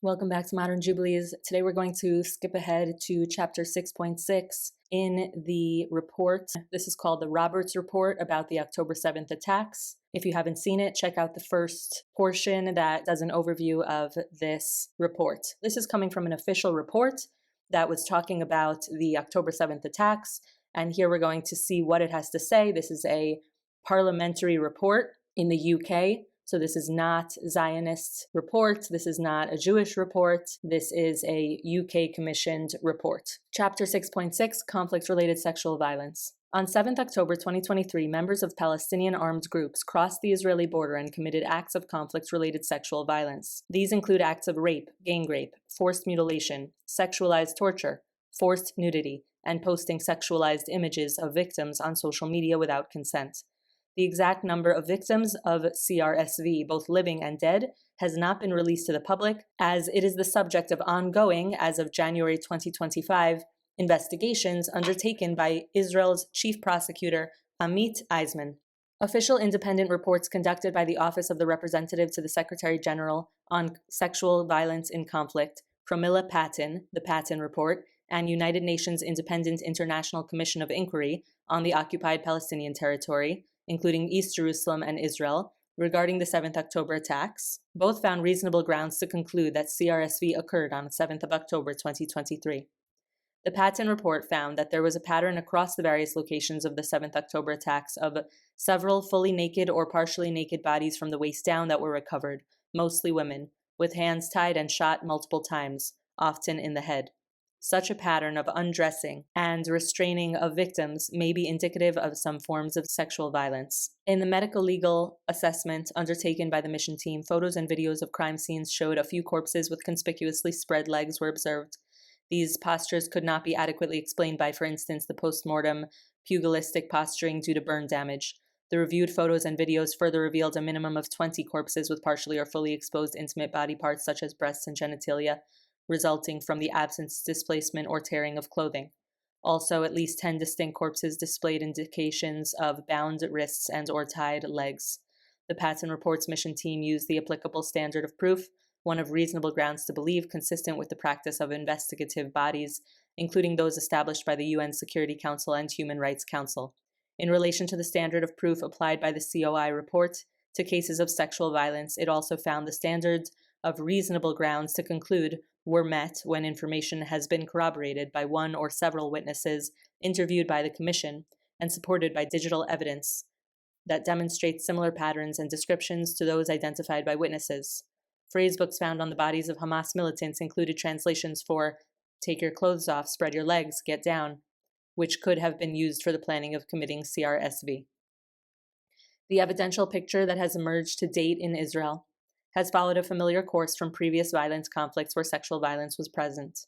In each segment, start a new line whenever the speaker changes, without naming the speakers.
Welcome back to Modern Jubilees. Today we're going to skip ahead to chapter 6.6 in the report. This is called the Roberts Report about the October 7th attacks. If you haven't seen it, check out the first portion that does an overview of this report. This is coming from an official report that was talking about the October 7th attacks, and here we're going to see what it has to say. This is a parliamentary report in the UK. So this is not Zionist report. This is not a Jewish report. This is a UK commissioned report. Chapter 6.6, Conflict-Related Sexual Violence. On 7th October 2023, members of Palestinian armed groups crossed the Israeli border and committed acts of conflict-related sexual violence. These include acts of rape, gang rape, forced mutilation, sexualized torture, forced nudity, and posting sexualized images of victims on social media without consent. The exact number of victims of CRSV, both living and dead, has not been released to the public, as it is the subject of ongoing, as of January 2025, investigations undertaken by Israel's chief prosecutor, Amit Eisman. Official independent reports conducted by the Office of the Representative to the Secretary General on Sexual Violence in Conflict, Pramila Patten, the Patten Report, and United Nations Independent International Commission of Inquiry on the Occupied Palestinian Territory, including East Jerusalem and Israel, regarding the 7th October attacks, both found reasonable grounds to conclude that CRSV occurred on 7th of October 2023. The Patten report found that there was a pattern across the various locations of the 7th October attacks of several fully naked or partially naked bodies from the waist down that were recovered, mostly women, with hands tied and shot multiple times, often in the head. Such a pattern of undressing and restraining of victims may be indicative of some forms of sexual violence. In the medical legal assessment undertaken by the mission team, photos and videos of crime scenes showed a few corpses with conspicuously spread legs were observed. These postures could not be adequately explained by, for instance, the post-mortem pugilistic posturing due to burn damage. The reviewed photos and videos further revealed a minimum of 20 corpses with partially or fully exposed intimate body parts such as breasts and genitalia, resulting from the absence, displacement, or tearing of clothing. Also, at least 10 distinct corpses displayed indications of bound wrists and or tied legs. The Patten Report's mission team used the applicable standard of proof, one of reasonable grounds to believe consistent with the practice of investigative bodies, including those established by the UN Security Council and Human Rights Council. In relation to the standard of proof applied by the COI report to cases of sexual violence, it also found the standards of reasonable grounds to conclude were met when information has been corroborated by one or several witnesses interviewed by the Commission and supported by digital evidence that demonstrates similar patterns and descriptions to those identified by witnesses. Phrasebooks found on the bodies of Hamas militants included translations for "take your clothes off, spread your legs, get down," which could have been used for the planning of committing CRSV. The evidential picture that has emerged to date in Israel has followed a familiar course from previous violent conflicts where sexual violence was present.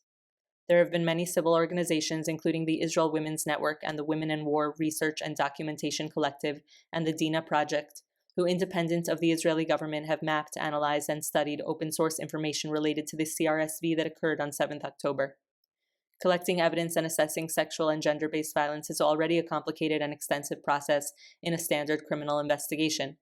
There have been many civil organizations, including the Israel Women's Network and the Women in War Research and Documentation Collective and the Dina Project, who, independent of the Israeli government, have mapped, analyzed, and studied open-source information related to the CRSV that occurred on 7th October. Collecting evidence and assessing sexual and gender-based violence is already a complicated and extensive process in a standard criminal investigation.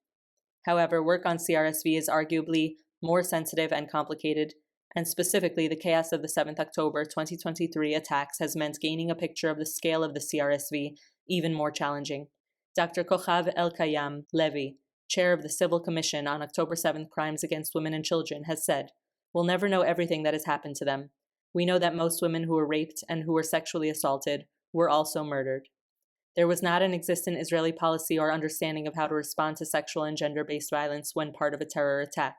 However, work on CRSV is arguably more sensitive and complicated, and specifically the chaos of the 7th October 2023 attacks has meant gaining a picture of the scale of the CRSV even more challenging. Dr. Kochav Elkayam Levy, chair of the Civil Commission on October 7th Crimes Against Women and Children, has said, "We'll never know everything that has happened to them. We know that most women who were raped and who were sexually assaulted were also murdered." There was not an existent Israeli policy or understanding of how to respond to sexual and gender-based violence when part of a terror attack.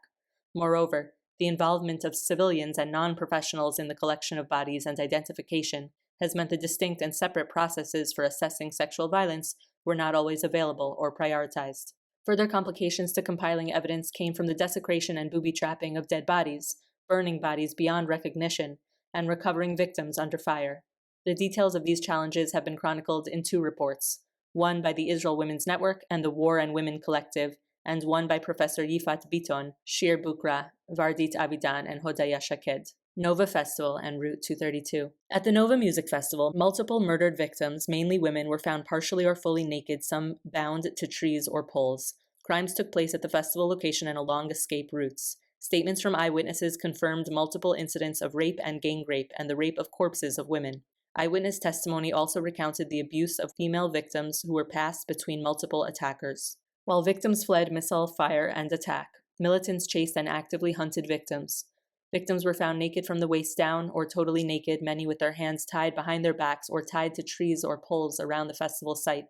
Moreover, the involvement of civilians and non-professionals in the collection of bodies and identification has meant the distinct and separate processes for assessing sexual violence were not always available or prioritized. Further complications to compiling evidence came from the desecration and booby-trapping of dead bodies, burning bodies beyond recognition, and recovering victims under fire. The details of these challenges have been chronicled in two reports, one by the Israel Women's Network and the War and Women Collective, and one by Professor Yifat Biton, Shir Bukra, Vardit Avidan, and Hodaya Shaked. Nova Festival and Route 232. At the Nova Music Festival, multiple murdered victims, mainly women, were found partially or fully naked, some bound to trees or poles. Crimes took place at the festival location and along escape routes. Statements from eyewitnesses confirmed multiple incidents of rape and gang rape and the rape of corpses of women. Eyewitness testimony also recounted the abuse of female victims who were passed between multiple attackers. While victims fled missile fire and attack, militants chased and actively hunted victims. Victims were found naked from the waist down or totally naked, many with their hands tied behind their backs or tied to trees or poles around the festival site.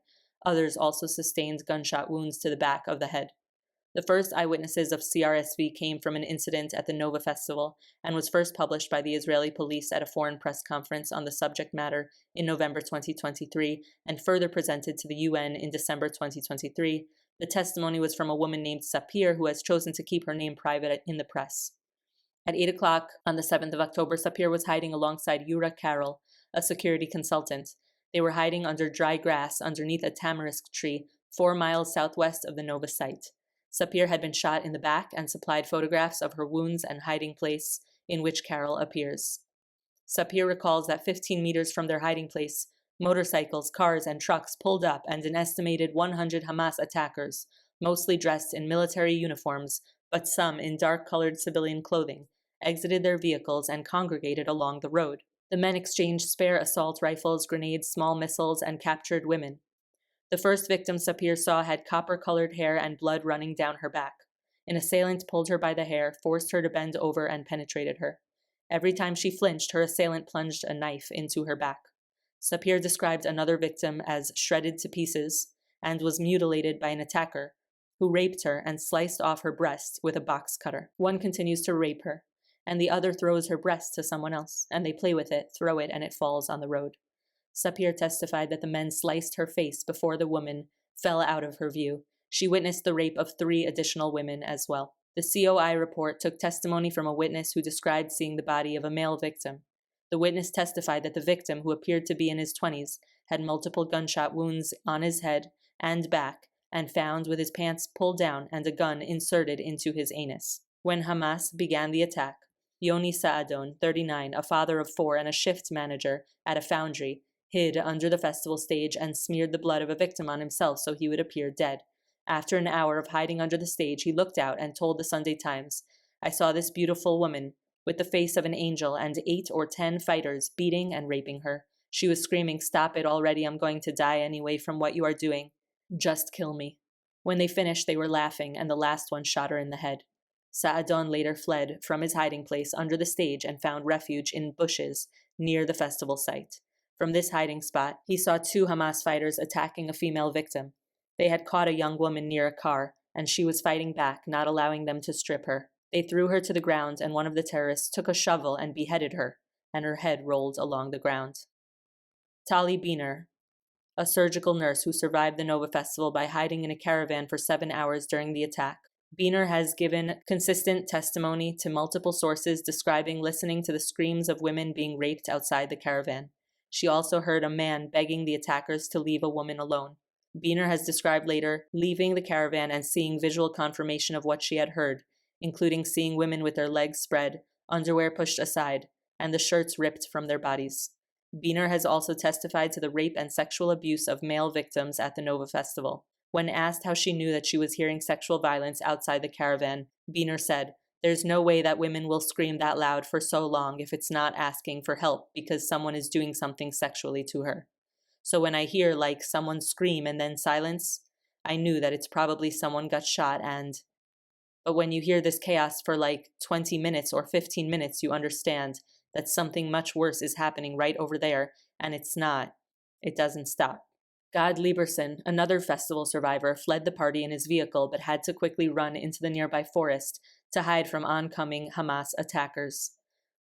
Others also sustained gunshot wounds to the back of the head. The first eyewitnesses of CRSV came from an incident at the Nova Festival and was first published by the Israeli police at a foreign press conference on the subject matter in November 2023 and further presented to the UN in December 2023. The testimony was from a woman named Sapir who has chosen to keep her name private in the press. At 8 o'clock on the 7th of October, Sapir was hiding alongside Yura Carroll, a security consultant. They were hiding under dry grass underneath a tamarisk tree 4 miles southwest of the Nova site. Sapir had been shot in the back and supplied photographs of her wounds and hiding place, in which Carroll appears. Sapir recalls that 15 meters from their hiding place, motorcycles, cars, and trucks pulled up and an estimated 100 Hamas attackers, mostly dressed in military uniforms, but some in dark-colored civilian clothing, exited their vehicles and congregated along the road. The men exchanged spare assault rifles, grenades, small missiles, and captured women. The first victim Sapir saw had copper-colored hair and blood running down her back. An assailant pulled her by the hair, forced her to bend over, and penetrated her. Every time she flinched, her assailant plunged a knife into her back. Sapir described another victim as shredded to pieces and was mutilated by an attacker, who raped her and sliced off her breast with a box cutter. One continues to rape her, and the other throws her breast to someone else, and they play with it, throw it, and it falls on the road. Sapir testified that the men sliced her face before the woman fell out of her view. She witnessed the rape of 3 additional women as well. The COI report took testimony from a witness who described seeing the body of a male victim. The witness testified that the victim, who appeared to be in his 20s, had multiple gunshot wounds on his head and back, and found with his pants pulled down and a gun inserted into his anus. When Hamas began the attack, Yoni Saadon, 39, a father of 4 and a shift manager at a foundry, hid under the festival stage and smeared the blood of a victim on himself so he would appear dead. After an hour of hiding under the stage, he looked out and told the Sunday Times, "I saw this beautiful woman with the face of an angel and 8 or 10 fighters beating and raping her. She was screaming, 'Stop it already, I'm going to die anyway from what you are doing. Just kill me.' When they finished, they were laughing, and the last one shot her in the head." Saadon later fled from his hiding place under the stage and found refuge in bushes near the festival site. From this hiding spot, he saw 2 Hamas fighters attacking a female victim. They had caught a young woman near a car, and she was fighting back, not allowing them to strip her. They threw her to the ground, and one of the terrorists took a shovel and beheaded her, and her head rolled along the ground. Tali Biner, a surgical nurse who survived the Nova Festival by hiding in a caravan for 7 hours during the attack. Biner has given consistent testimony to multiple sources describing listening to the screams of women being raped outside the caravan. She also heard a man begging the attackers to leave a woman alone. Biner has described later leaving the caravan and seeing visual confirmation of what she had heard, including seeing women with their legs spread, underwear pushed aside, and the shirts ripped from their bodies. Biner has also testified to the rape and sexual abuse of male victims at the Nova Festival. When asked how she knew that she was hearing sexual violence outside the caravan, Biner said, "There's no way that women will scream that loud for so long if it's not asking for help because someone is doing something sexually to her. So when I hear, like, someone scream and then silence, I knew that it's probably someone got shot But when you hear this chaos for like 20 minutes or 15 minutes, you understand that something much worse is happening right over there, and it's not. It doesn't stop." Gad Lieberson, another festival survivor, fled the party in his vehicle but had to quickly run into the nearby forest to hide from oncoming Hamas attackers.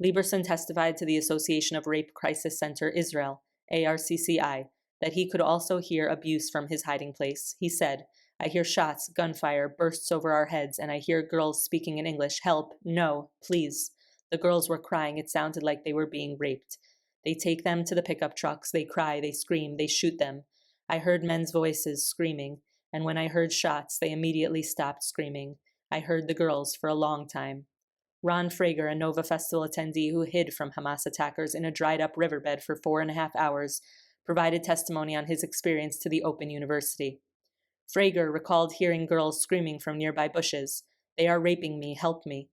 Lieberson testified to the Association of Rape Crisis Center Israel, ARCCI, that he could also hear abuse from his hiding place. He said, "I hear shots, gunfire, bursts over our heads, and I hear girls speaking in English, 'Help, no, please.' The girls were crying. It sounded like they were being raped. They take them to the pickup trucks, they cry, they scream, they shoot them. I heard men's voices screaming, and when I heard shots, they immediately stopped screaming. I heard the girls for a long time." Ron Frager, a Nova Festival attendee who hid from Hamas attackers in a dried-up riverbed for 4.5 hours, provided testimony on his experience to the Open University. Frager recalled hearing girls screaming from nearby bushes, "They are raping me, help me."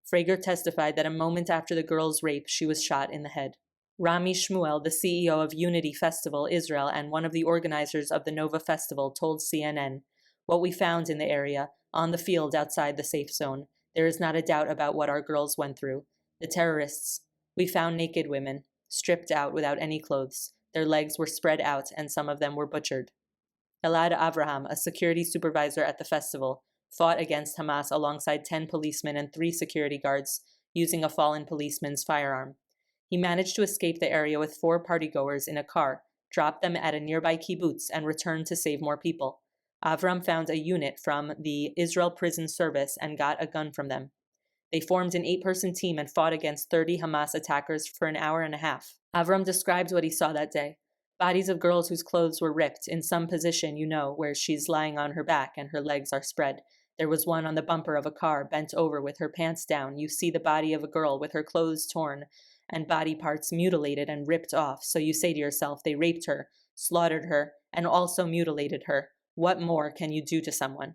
Frager testified that a moment after the girl's rape, she was shot in the head. Rami Shmuel, the CEO of Unity Festival Israel and one of the organizers of the Nova Festival, told CNN, "What we found in the area, on the field outside the safe zone, there is not a doubt about what our girls went through. The terrorists, we found naked women, stripped out without any clothes. Their legs were spread out and some of them were butchered." Elad Avraham, a security supervisor at the festival, fought against Hamas alongside 10 policemen and 3 security guards using a fallen policeman's firearm. He managed to escape the area with 4 partygoers in a car, dropped them at a nearby kibbutz, and returned to save more people. Avram found a unit from the Israel Prison Service and got a gun from them. They formed an 8-person team and fought against 30 Hamas attackers for an hour and a half. Avram described what he saw that day. Bodies of girls whose clothes were ripped, in some position, where she's lying on her back and her legs are spread. There was one on the bumper of a car, bent over with her pants down. You see the body of a girl with her clothes torn and body parts mutilated and ripped off. So you say to yourself, they raped her, slaughtered her, and also mutilated her. What more can you do to someone?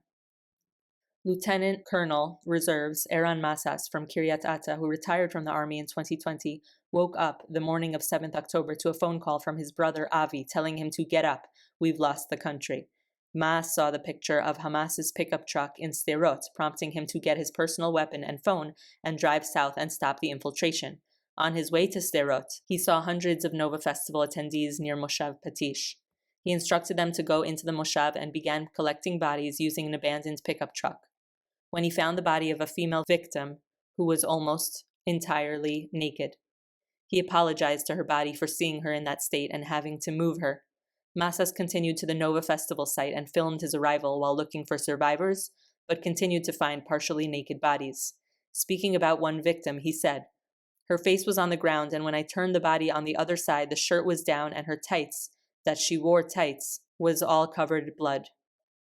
Lieutenant Colonel Reserves Eran Massas from Kiryat Ata, who retired from the army in 2020, woke up the morning of 7th October to a phone call from his brother Avi telling him to get up. We've lost the country. Mas saw the picture of Hamas's pickup truck in Sderot, prompting him to get his personal weapon and phone and drive south and stop the infiltration. On his way to Sderot, he saw hundreds of Nova Festival attendees near Moshav Patish. He instructed them to go into the Moshav and began collecting bodies using an abandoned pickup truck. When he found the body of a female victim who was almost entirely naked, he apologized to her body for seeing her in that state and having to move her. Massas continued to the Nova Festival site and filmed his arrival while looking for survivors, but continued to find partially naked bodies. Speaking about one victim, he said, "Her face was on the ground, and when I turned the body on the other side, the shirt was down and her tights, that she wore tights, was all covered in blood."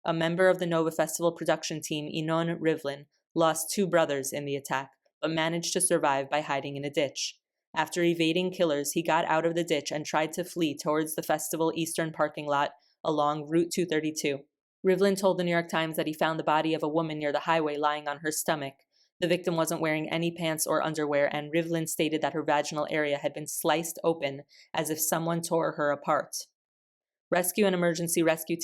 A member of the Nova Festival production team, Inon Rivlin, lost 2 brothers in the attack, but managed to survive by hiding in a ditch. After evading killers, he got out of the ditch and tried to flee towards the festival eastern parking lot along Route 232. Rivlin told the New York Times that he found the body of a woman near the highway lying on her stomach. The victim wasn't wearing any pants or underwear, and Rivlin stated that her vaginal area had been sliced open as if someone tore her apart. Rescue and emergency rescue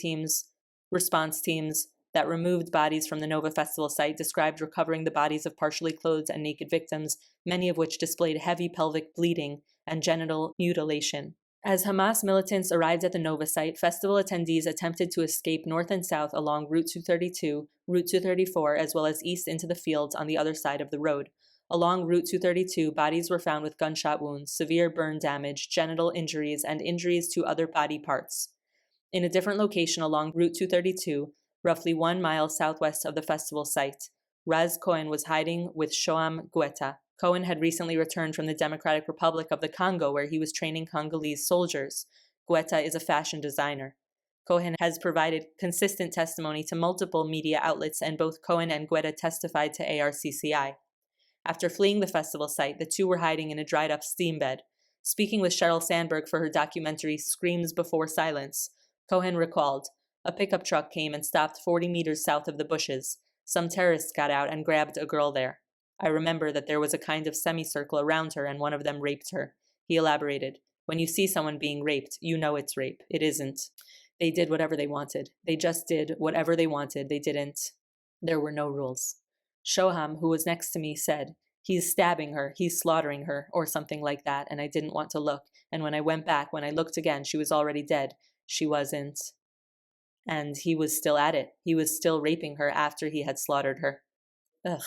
response teams that removed bodies from the Nova Festival site described recovering the bodies of partially clothed and naked victims, many of which displayed heavy pelvic bleeding and genital mutilation. As Hamas militants arrived at the Nova site, festival attendees attempted to escape north and south along Route 232, Route 234, as well as east into the fields on the other side of the road. Along Route 232, bodies were found with gunshot wounds, severe burn damage, genital injuries, and injuries to other body parts. In a different location along Route 232, roughly 1 mile southwest of the festival site, Raz Cohen was hiding with Shoam Guetta. Cohen had recently returned from the Democratic Republic of the Congo, where he was training Congolese soldiers. Guetta is a fashion designer. Cohen has provided consistent testimony to multiple media outlets, and both Cohen and Guetta testified to ARCCI. After fleeing the festival site, the 2 were hiding in a dried-up steam bed. Speaking with Sheryl Sandberg for her documentary Screams Before Silence, Cohen recalled, "A pickup truck came and stopped 40 meters south of the bushes. Some terrorists got out and grabbed a girl there. I remember that there was a kind of semicircle around her and one of them raped her." He elaborated, "When you see someone being raped, you know it's rape. It isn't. They did whatever they wanted. They just did whatever they wanted. They didn't. There were no rules." Shoham, who was next to me, said, "He's stabbing her, he's slaughtering her," or something like that, and I didn't want to look. And when I went back, when I looked again, she was already dead. She wasn't. And he was still at it. He was still raping her after he had slaughtered her. Ugh.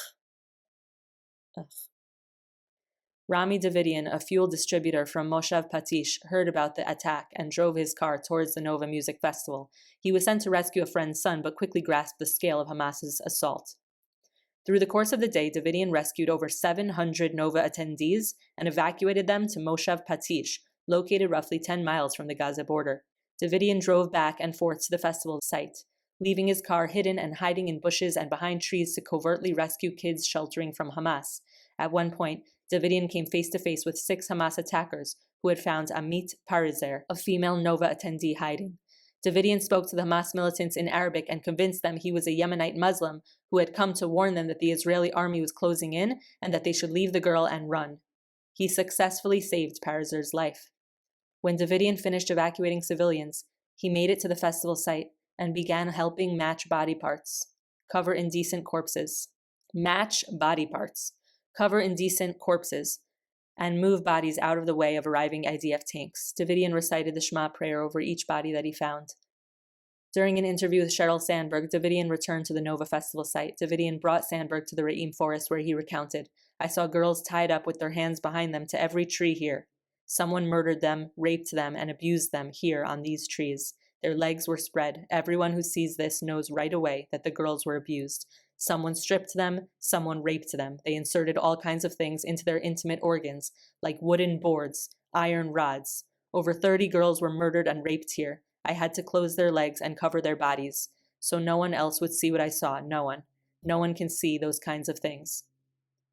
Rami Davidian, a fuel distributor from Moshav Patish, heard about the attack and drove his car towards the Nova Music Festival. He was sent to rescue a friend's son, but quickly grasped the scale of Hamas's assault. Through the course of the day, Davidian rescued over 700 Nova attendees and evacuated them to Moshav Patish, located roughly 10 miles from the Gaza border. Davidian drove back and forth to the festival site, leaving his car hidden and hiding in bushes and behind trees to covertly rescue kids sheltering from Hamas. At one point, Davidian came face to face with 6 Hamas attackers who had found Amit Parizer, a female Nova attendee, hiding. Davidian spoke to the Hamas militants in Arabic and convinced them he was a Yemenite Muslim who had come to warn them that the Israeli army was closing in and that they should leave the girl and run. He successfully saved Parazer's life. When Davidian finished evacuating civilians, he made it to the festival site and began helping match body parts, cover indecent corpses, and move bodies out of the way of arriving IDF tanks. Davidian recited the Shema prayer over each body that he found. During an interview with Sheryl Sandberg, Davidian returned to the Nova Festival site. Davidian brought Sandberg to the Re'im forest where he recounted, "I saw girls tied up with their hands behind them to every tree here. Someone murdered them, raped them, and abused them here on these trees. Their legs were spread. Everyone who sees this knows right away that the girls were abused. Someone stripped them, someone raped them. They inserted all kinds of things into their intimate organs, like wooden boards, iron rods. Over 30 girls were murdered and raped here. I had to close their legs and cover their bodies, so no one else would see what I saw. No one. No one can see those kinds of things."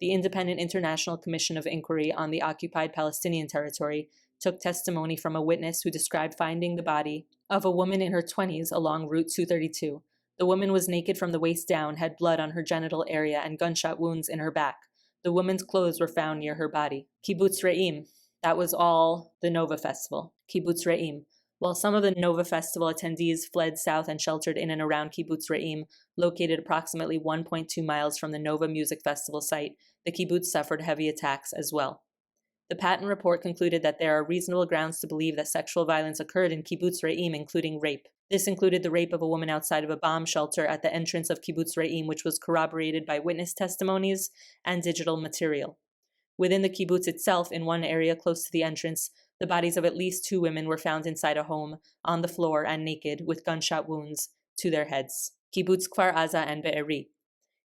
The Independent International Commission of Inquiry on the Occupied Palestinian Territory took testimony from a witness who described finding the body of a woman in her 20s along Route 232. The woman was naked from the waist down, had blood on her genital area and gunshot wounds in her back. The woman's clothes were found near her body. Kibbutz Re'im. That was all the Nova Festival. Kibbutz Re'im. While some of the Nova Festival attendees fled south and sheltered in and around Kibbutz Re'im, located approximately 1.2 miles from the Nova Music Festival site, the kibbutz suffered heavy attacks as well. The Patton report concluded that there are reasonable grounds to believe that sexual violence occurred in Kibbutz Re'im, including rape. This included the rape of a woman outside of a bomb shelter at the entrance of Kibbutz Re'im, which was corroborated by witness testimonies and digital material. Within the kibbutz itself, in one area close to the entrance, the bodies of at least 2 women were found inside a home, on the floor and naked, with gunshot wounds to their heads. Kibbutz Kfar Aza and Be'eri.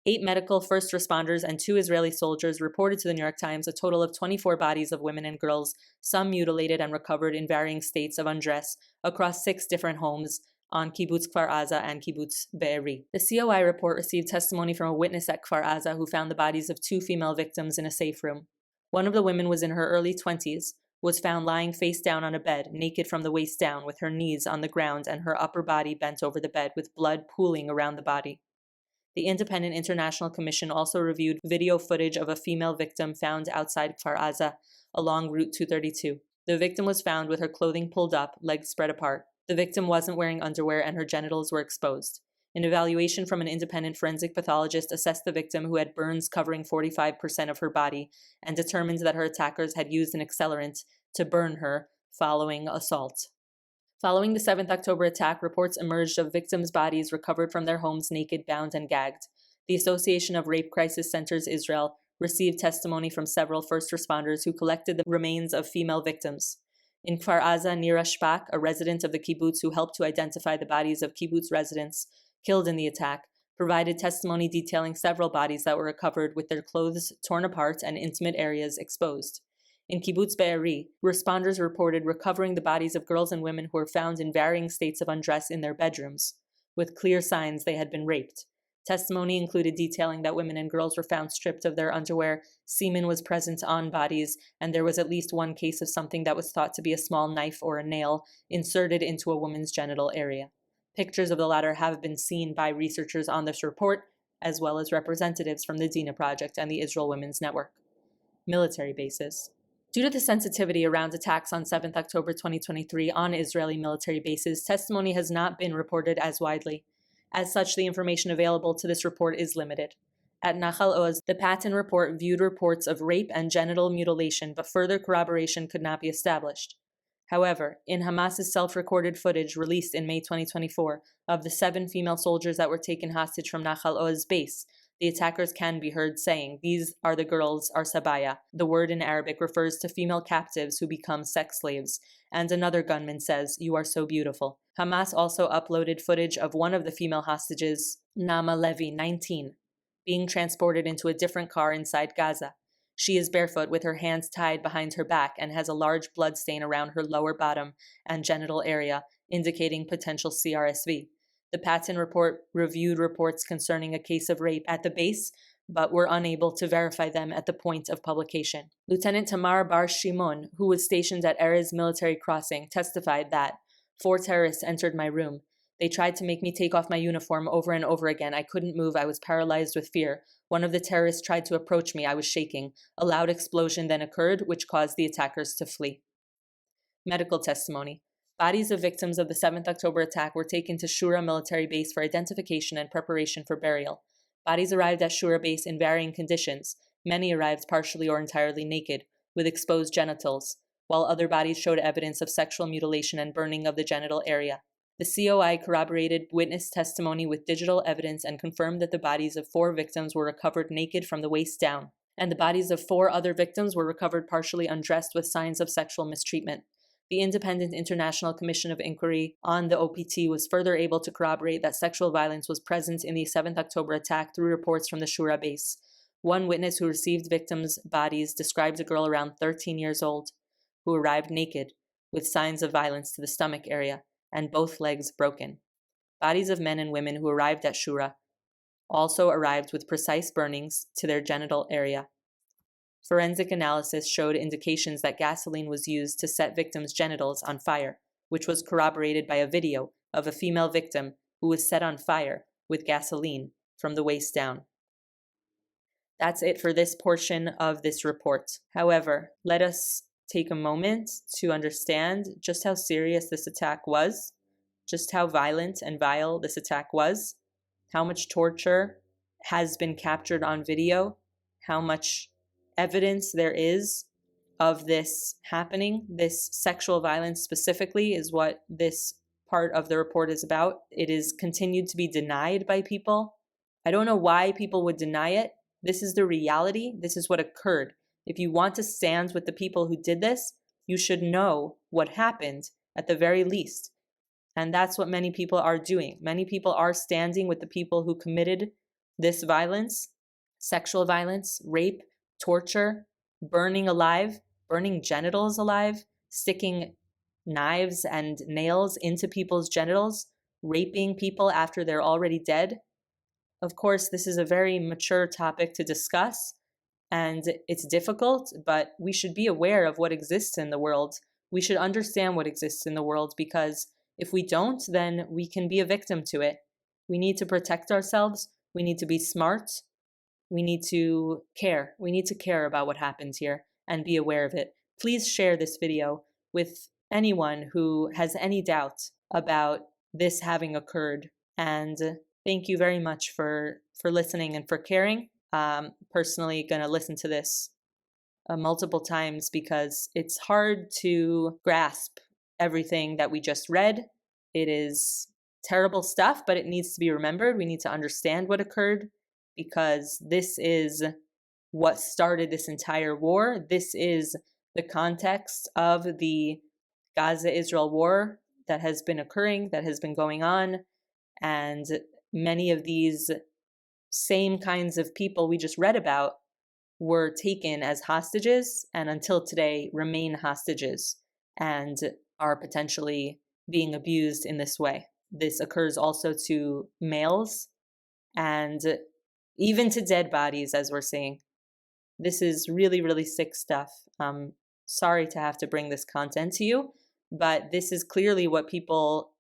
8 medical first responders and 2 Israeli soldiers reported to the New York Times a total of 24 bodies of women and girls, some mutilated and recovered in varying states of undress, across 6 different homes on Kibbutz Kfar Aza and Kibbutz Be'eri. The COI report received testimony from a witness at Kfar Aza who found the bodies of 2 female victims in a safe room. One of the women was in her early 20s, was found lying face down on a bed, naked from the waist down, with her knees on the ground and her upper body bent over the bed, with blood pooling around the body. The Independent International Commission also reviewed video footage of a female victim found outside Kfar Aza along Route 232. The victim was found with her clothing pulled up, legs spread apart. The victim wasn't wearing underwear and her genitals were exposed. An evaluation from an independent forensic pathologist assessed the victim, who had burns covering 45% of her body, and determined that her attackers had used an accelerant to burn her following assault. Following the 7th October attack, reports emerged of victims' bodies recovered from their homes naked, bound, and gagged. The Association of Rape Crisis Centers Israel received testimony from several first responders who collected the remains of female victims. In Kfar Aza, Nira Shpak, a resident of the kibbutz who helped to identify the bodies of kibbutz residents killed in the attack, provided testimony detailing several bodies that were recovered with their clothes torn apart and intimate areas exposed. In Kibbutz Be'eri, responders reported recovering the bodies of girls and women who were found in varying states of undress in their bedrooms, with clear signs they had been raped. Testimony included detailing that women and girls were found stripped of their underwear, semen was present on bodies, and there was at least one case of something that was thought to be a small knife or a nail inserted into a woman's genital area. Pictures of the latter have been seen by researchers on this report, as well as representatives from the Dina Project and the Israel Women's Network. Military bases. Due to the sensitivity around attacks on 7th October 2023 on Israeli military bases, testimony has not been reported as widely. As such, the information available to this report is limited. At Nachal Oz, the Patton report viewed reports of rape and genital mutilation, but further corroboration could not be established. However, in Hamas's self-recorded footage released in May 2024 of the 7 female soldiers that were taken hostage from Nachal Oz base, the attackers can be heard saying, "These are the girls, our sabaya." The word in Arabic refers to female captives who become sex slaves, and another gunman says, "You are so beautiful." Hamas also uploaded footage of one of the female hostages, Nama Levy, 19, being transported into a different car inside Gaza. She is barefoot with her hands tied behind her back and has a large blood stain around her lower bottom and genital area, indicating potential CRSV. The Patton report reviewed reports concerning a case of rape at the base, but were unable to verify them at the point of publication. Lieutenant Tamar Bar Shimon, who was stationed at Erez Military Crossing, testified that, 4 terrorists entered my room. They tried to make me take off my uniform over and over again. I couldn't move. I was paralyzed with fear. One of the terrorists tried to approach me. I was shaking. A loud explosion then occurred, which caused the attackers to flee. Medical testimony. Bodies of victims of the 7th October attack were taken to Shura military base for identification and preparation for burial. Bodies arrived at Shura base in varying conditions. Many arrived partially or entirely naked, with exposed genitals, while other bodies showed evidence of sexual mutilation and burning of the genital area. The COI corroborated witness testimony with digital evidence and confirmed that the bodies of 4 victims were recovered naked from the waist down, and the bodies of 4 other victims were recovered partially undressed with signs of sexual mistreatment. The Independent International Commission of Inquiry on the OPT was further able to corroborate that sexual violence was present in the 7th October attack through reports from the Shura base. One witness who received victims' bodies described a girl around 13 years old who arrived naked with signs of violence to the stomach area and both legs broken. Bodies of men and women who arrived at Shura also arrived with precise burnings to their genital area. Forensic analysis showed indications that gasoline was used to set victims' genitals on fire, which was corroborated by a video of a female victim who was set on fire with gasoline from the waist down. That's it for this portion of this report. However, let us take a moment to understand just how serious this attack was, just how violent and vile this attack was, how much torture has been captured on video, how much evidence there is of this happening. This sexual violence specifically is what this part of the report is about. It is continued to be denied by people. I don't know why people would deny it. This is the reality. This is what occurred. If you want to stand with the people who did this, you should know what happened at the very least. And that's what many people are doing. Many people are standing with the people who committed this violence, sexual violence, rape, torture, burning alive, burning genitals alive, sticking knives and nails into people's genitals, raping people after they're already dead. Of course, this is a very mature topic to discuss, and it's difficult, but we should be aware of what exists in the world. We should understand what exists in the world, because if we don't, then we can be a victim to it. We need to protect ourselves. We need to be smart. We need to care. We need to care about what happens here and be aware of it. Please share this video with anyone who has any doubt about this having occurred. And thank you very much for listening and for caring. Personally going to listen to this multiple times because it's hard to grasp everything that we just read. It is terrible stuff, but it needs to be remembered. We need to understand what occurred, because this is what started this entire war. This is the context of the Gaza-Israel war that has been occurring, that has been going on, and many of these same kinds of people we just read about were taken as hostages and until today remain hostages and are potentially being abused in this way. This occurs also to males and even to dead bodies, as we're seeing. This is really, really sick stuff. Sorry to have to bring this content to you, but this is clearly what people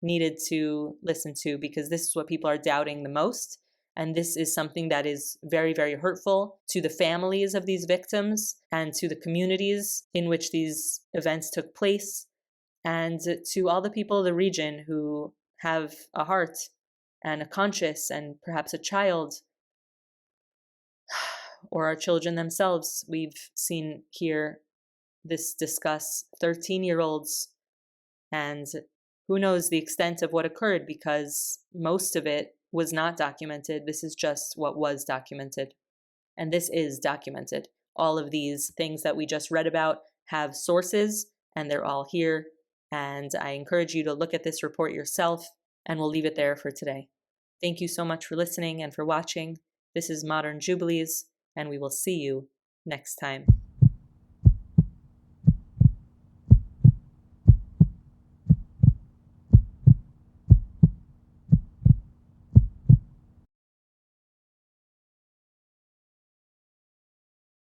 needed to listen to, because this is what people are doubting the most. And this is something that is very, very hurtful to the families of these victims and to the communities in which these events took place, and to all the people of the region who have a heart and a conscience and perhaps a child or our children themselves. We've seen here this discuss 13-year-olds, and who knows the extent of what occurred, because most of it was not documented. This is just what was documented. And this is documented. All of these things that we just read about have sources, and they're all here. And I encourage you to look at this report yourself, and we'll leave it there for today. Thank you so much for listening and for watching. This is Modern Jubilees, and we will see you next time.